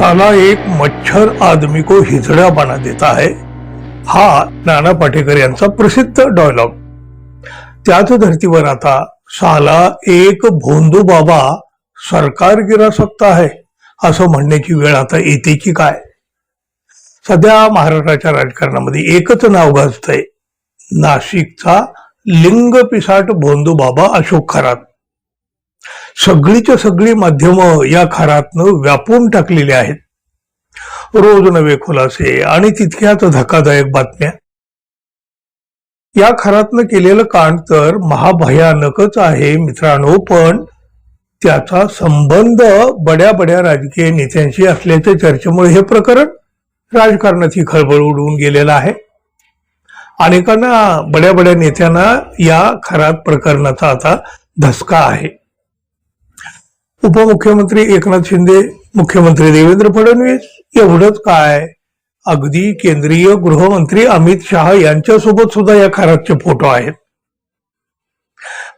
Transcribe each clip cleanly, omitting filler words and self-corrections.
साला एक मच्छर आदमी को हिजड़ा बना देता है, हा नाना पाटेकर यांचा प्रसिद्ध डायलॉग. त्याच धर्तीवर आता साला एक भोंदू बाबा सरकार गिरा सकता है असं म्हणण्याची वेळ आता येते की काय. सध्या महाराष्ट्राच्या राजकारणामध्ये एकच नाव गाजतंय, नाशिकचा लिंग पिसाट भोंदू बाबा अशोक खरात. सगळीच्या सगळी माध्यमं या खरातनं व्यापून टाकलेली आहेत. रोज नवे खुलासे आणि तितक्याच धक्कादायक बातम्या. या खरातनं केलेलं कांड तर महाभयानकच आहे मित्रांनो, पण त्याचा संबंध बड्या बड्या राजकीय नेत्यांशी असल्याच्या चर्चेमुळे हे प्रकरण राजकारणाची खळबळ उडवून गेलेलं आहे. अनेकांना बड्या बड्या नेत्यांना या खरात प्रकरणाचा आता धसका आहे. उपमुख्यमंत्री एकनाथ शिंदे, मुख्यमंत्री देवेंद्र फडणवीस, एवढंच काय, अगदी केंद्रीय गृहमंत्री अमित शहा यांच्यासोबत सुद्धा या खरातचे फोटो आहेत.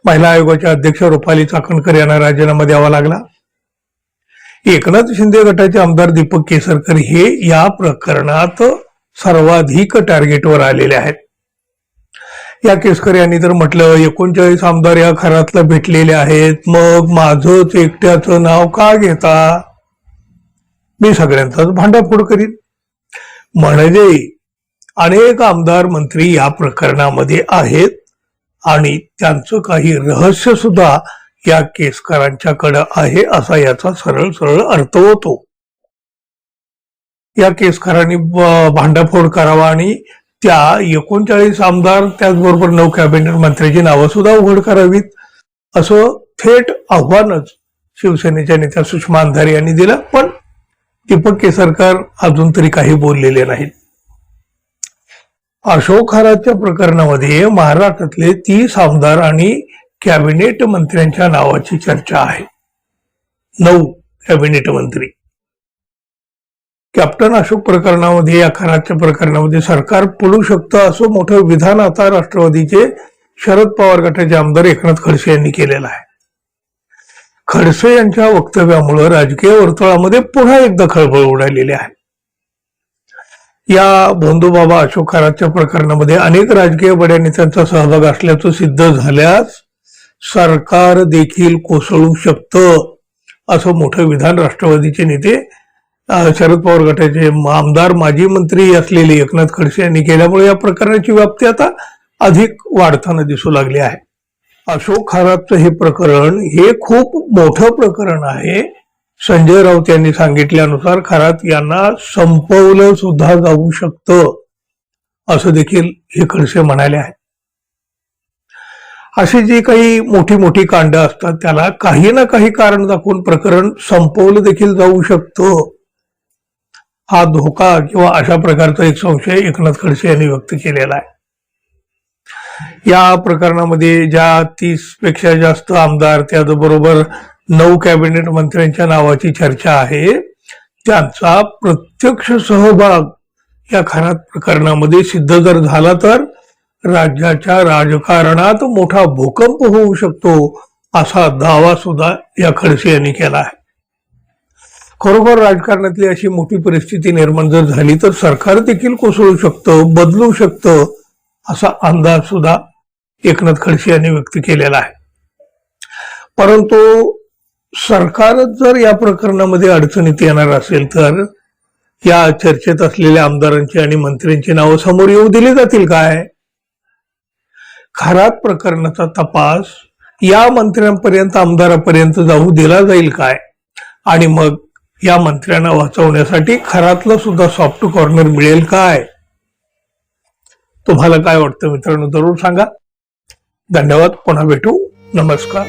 महिला आयोगाच्या अध्यक्ष रुपाली चाकणकर यांना राजीनामा द्यावा लागला. एकनाथ शिंदे गटाचे आमदार दीपक केसरकर हे या प्रकरणात सर्वाधिक टार्गेटवर आलेले आहेत. या केसकर यांनी तर म्हटलं 39 आमदार या खरातला भेटलेले आहेत, मग माझंच एकट्याचं नाव का घेता, मी सगळ्यांचाच भांडाफोड करीन. म्हणजे अनेक आमदार मंत्री या प्रकरणामध्ये आहेत आणि त्यांचं काही रहस्य सुद्धा या केसकरांच्याकडे आहे असा याचा सरळ सरळ अर्थ होतो. या केसकरांनी भांडाफोड करावा आणि त्या 39 आमदार त्याचबरोबर 9 कॅबिनेट मंत्र्यांची नावं सुद्धा उघड करावीत असं थेट आव्हानच शिवसेनेच्या नेत्या सुषमा अंधारे यांनी दिलं. पण दीपक केसरकर अजून तरी काही बोललेले नाहीत. अशोक खरातच्या प्रकरणामध्ये महाराष्ट्रातले 30 आमदार आणि कॅबिनेट मंत्र्यांच्या नावाची चर्चा आहे. 9 कॅबिनेट मंत्री. कॅप्टन अशोक प्रकरणामध्ये, या खरातच्या प्रकरणामध्ये सरकार पडू शकतं असं मोठं विधान आता राष्ट्रवादीचे शरद पवार गटाचे आमदार एकनाथ खडसे यांनी केलेलं आहे. खडसे यांच्या वक्तव्यामुळे राजकीय वर्तुळामध्ये पुन्हा एकदा खळबळ उडालेली आहे. या भोंदूबाबा अशोक खरातच्या प्रकरणामध्ये अनेक राजकीय बड्या नेत्यांचा सहभाग असल्याचं सिद्ध झाल्यास सरकार देखील कोसळू शकतं असं मोठं विधान राष्ट्रवादीचे नेते शरद पवार गटाचे आमदार माजी मंत्री असलेले एकनाथ खडसे यांनी केल्यामुळे या प्रकरणाची व्याप्ती आता अधिक वाढताना दिसू लागली आहे. अशोक खरातचं हे प्रकरण हे खूप मोठं प्रकरण आहे. संजय राऊत यांनी सांगितल्यानुसार खरात यांना संपवलं सुद्धा जाऊ शकतं असं देखील हे खडसे म्हणाले आहेत. अशी जी काही मोठी मोठी कांड असतात त्याला काही ना काही कारण दाखवून प्रकरण संपवलं देखील जाऊ शकतं, हा धोका किंवा अशा प्रकारचा एक संशय एकनाथ खडसे यांनी व्यक्त केलेला आहे. या प्रकरणामध्ये ज्या 30 पेक्षा जास्त आमदार त्याचबरोबर 9 कॅबिनेट मंत्र्यांच्या नावाची चर्चा आहे, त्यांचा प्रत्यक्ष सहभाग या खरात प्रकरणामध्ये सिद्ध जर झाला तर राज्याच्या राजकारणात मोठा भूकंप होऊ शकतो असा दावा सुद्धा या खडसे यांनी केला आहे. खरोखर राजकारणातली अशी मोठी परिस्थिती निर्माण जर झाली तर सरकार देखील कोसळू शकतं, बदलू शकतं असा अंदाज सुद्धा एकनाथ खडसे यांनी व्यक्त केलेला आहे. परंतु सरकारच जर या प्रकरणामध्ये अडचणीत येणार असेल तर या चर्चेत असलेल्या आमदारांची आणि मंत्र्यांची नावं समोर येऊ दिली जातील काय? खरात प्रकरणाचा तपास या मंत्र्यांपर्यंत, आमदारापर्यंत जाऊ दिला जाईल काय? आणि मग या मंत्र्यांना वाचवण्यासाठी खरातलं सुद्धा सॉफ्ट कॉर्नर मिळेल काय? तुम्हाला काय वाटतं मित्रांनो, जरूर सांगा. धन्यवाद. पुन्हा भेटू. नमस्कार.